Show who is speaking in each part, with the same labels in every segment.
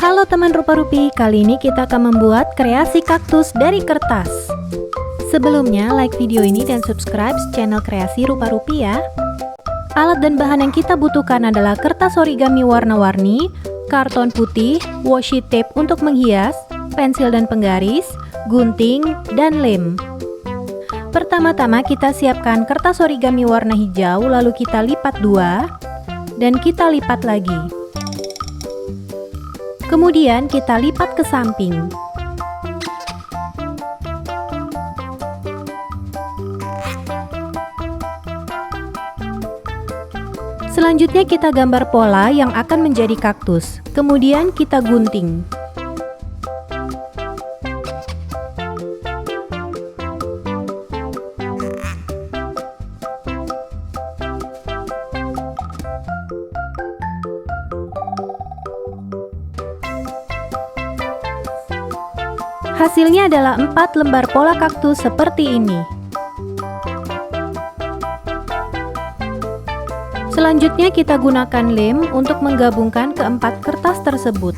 Speaker 1: Halo teman rupa-rupi, kali ini kita akan membuat kreasi kaktus dari kertas. Sebelumnya, like video ini dan subscribe channel kreasi rupa-rupi ya. Alat dan bahan yang kita butuhkan adalah kertas origami warna-warni, karton putih, washi tape untuk menghias, pensil dan penggaris, gunting, dan lem. Pertama-tama kita siapkan kertas origami warna hijau, lalu kita lipat dua, dan kita lipat lagi. Kemudian kita lipat ke samping. Selanjutnya kita gambar pola yang akan menjadi kaktus. Kemudian kita gunting. Hasilnya adalah 4 lembar pola kaktus seperti ini. Selanjutnya kita gunakan lem untuk menggabungkan keempat kertas tersebut.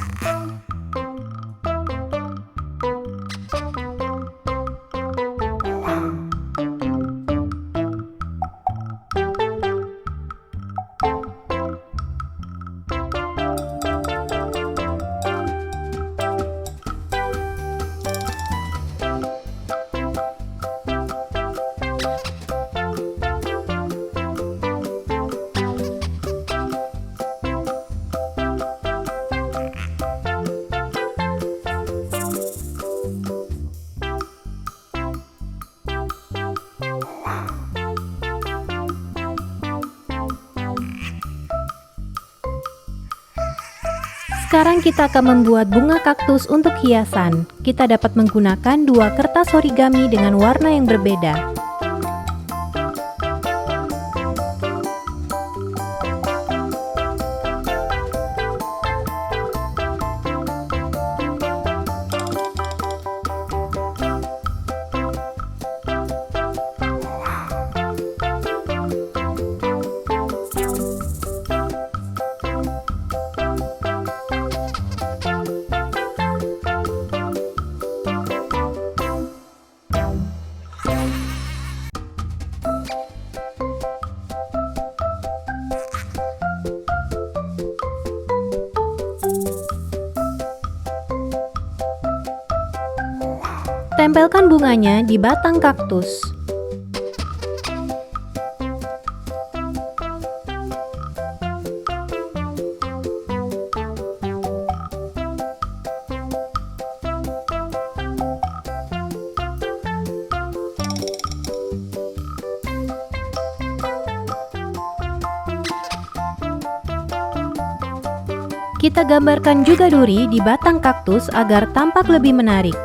Speaker 1: Sekarang kita akan membuat bunga kaktus untuk hiasan. Kita dapat menggunakan dua kertas origami dengan warna yang berbeda. Tempelkan bunganya di batang kaktus. Kita gambarkan juga duri di batang kaktus agar tampak lebih menarik.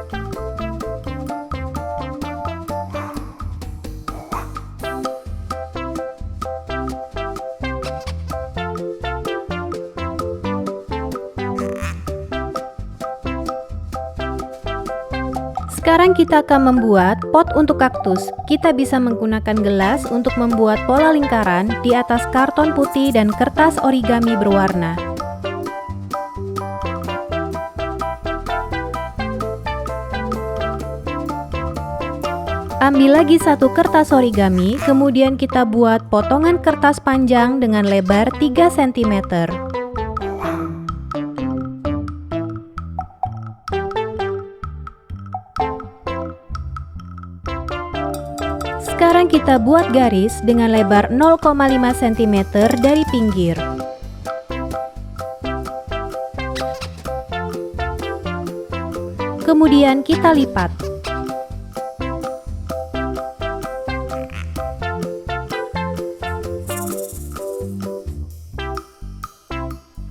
Speaker 1: Sekarang kita akan membuat pot untuk kaktus. Kita bisa menggunakan gelas untuk membuat pola lingkaran di atas karton putih dan kertas origami berwarna. Ambil lagi satu kertas origami, kemudian kita buat potongan kertas panjang dengan lebar 3 cm. Sekarang kita buat garis dengan lebar 0,5 cm dari pinggir. Kemudian kita lipat.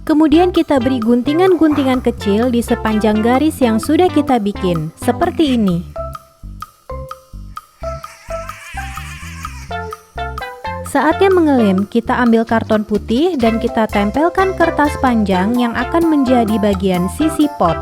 Speaker 1: Kemudian kita beri guntingan-guntingan kecil di sepanjang garis yang sudah kita bikin, seperti ini. Saatnya mengelem, kita ambil karton putih dan kita tempelkan kertas panjang yang akan menjadi bagian sisi pot.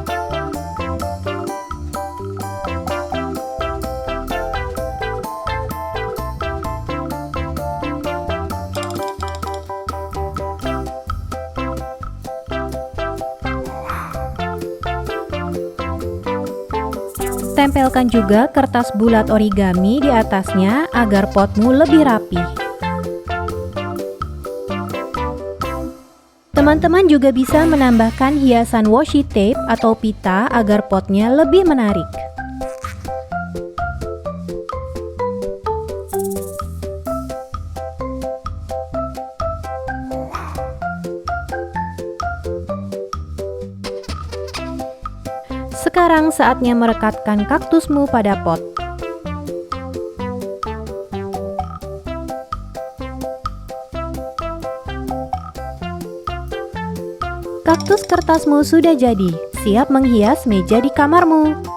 Speaker 1: Tempelkan juga kertas bulat origami di atasnya agar potmu lebih rapi. Teman-teman juga bisa menambahkan hiasan washi tape atau pita agar potnya lebih menarik. Sekarang saatnya merekatkan kaktusmu pada pot. Kaktus kertasmu sudah jadi, siap menghias meja di kamarmu.